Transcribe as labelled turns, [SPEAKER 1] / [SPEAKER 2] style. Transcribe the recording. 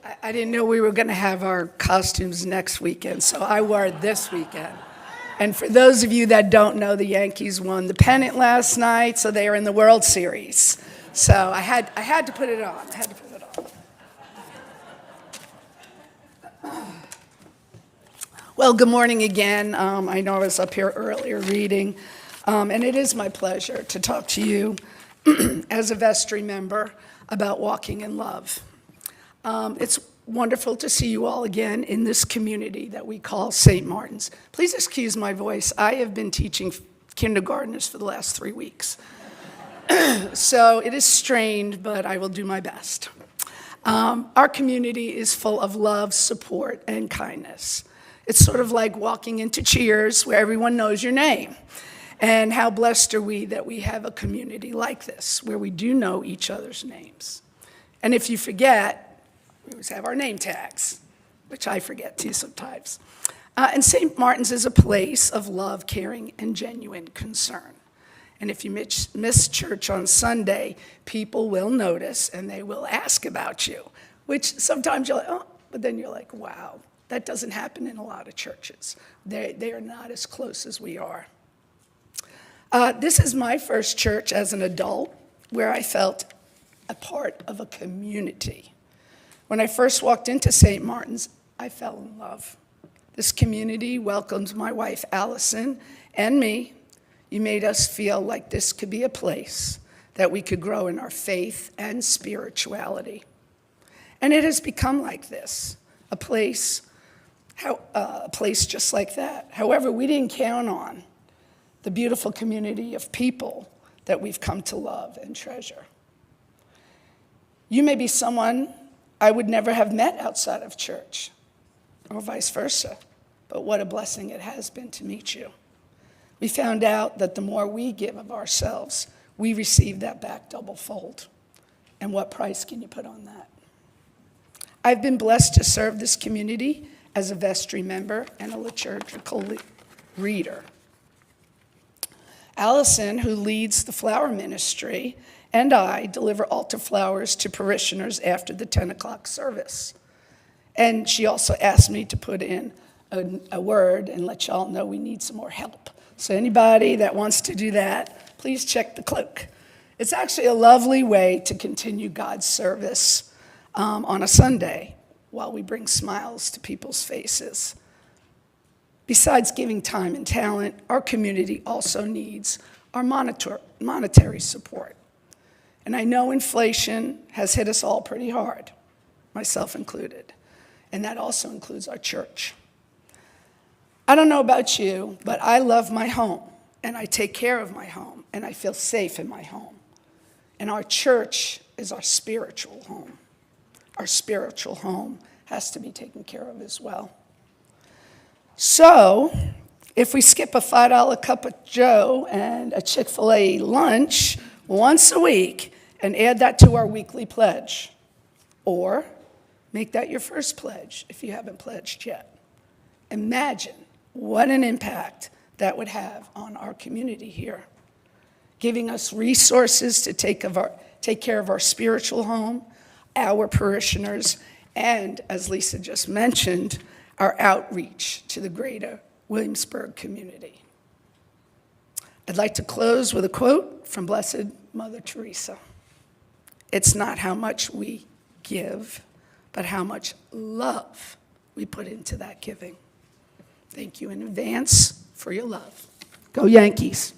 [SPEAKER 1] I didn't know we were going to have our costumes next weekend, so I wore it this weekend. And for those of you that don't know, the Yankees won the pennant last night, so they are in the World Series. So I had to put it on. I had to put it on. Well, good morning again. I know I was up here earlier reading, and it is my pleasure to talk to you as a vestry member about walking in love. It's wonderful to see you all again in this community that we call St. Martin's. Please excuse my voice. I have been teaching kindergartners for the last 3 weeks. So it is strained, but I will do my best. Our community is full of love, support, and kindness. It's sort of like walking into Cheers where everyone knows your name. And how blessed are we that we have a community like this, where we do know each other's names. And if you forget, we always have our name tags, which I forget too sometimes. And St. Martin's is a place of love, caring, and genuine concern. And if you miss church on Sunday, people will notice and they will ask about you, which sometimes you're like, oh, but then you're like, wow, that doesn't happen in a lot of churches. They are not as close as we are. This is my first church as an adult where I felt a part of a community. When I first walked into St. Martin's, I fell in love. This community welcomed my wife, Allison, and me. You made us feel like this could be a place that we could grow in our faith and spirituality. And it has become like this, a place just like that. However, we didn't count on the beautiful community of people that we've come to love and treasure. You may be someone I would never have met outside of church, or vice versa, but what a blessing it has been to meet you. We found out that the more we give of ourselves, we receive that back double fold. And what price can you put on that? I've been blessed to serve this community as a vestry member and a liturgical reader. Allison, who leads the flower ministry, and I deliver altar flowers to parishioners after the 10 o'clock service. And she also asked me to put in a word and let y'all know we need some more help. So anybody that wants to do that, please check the cloak. It's actually a lovely way to continue God's service on a Sunday while we bring smiles to people's faces. Besides giving time and talent, our community also needs our monetary support. And I know inflation has hit us all pretty hard, myself included, and that also includes our church. I don't know about you, but I love my home, and I take care of my home, and I feel safe in my home. And our church is our spiritual home. Our spiritual home has to be taken care of as well. So, if we skip a $5 cup of Joe and a Chick-fil-A lunch once a week and add that to our weekly pledge, or make that your first pledge if you haven't pledged yet, imagine what an impact that would have on our community here, giving us resources to take care of our spiritual home, our parishioners, and, as Lisa just mentioned, our outreach to the greater Williamsburg community. I'd like to close with a quote from Blessed Mother Teresa. It's not how much we give, but how much love we put into that giving. Thank you in advance for your love. Go Yankees.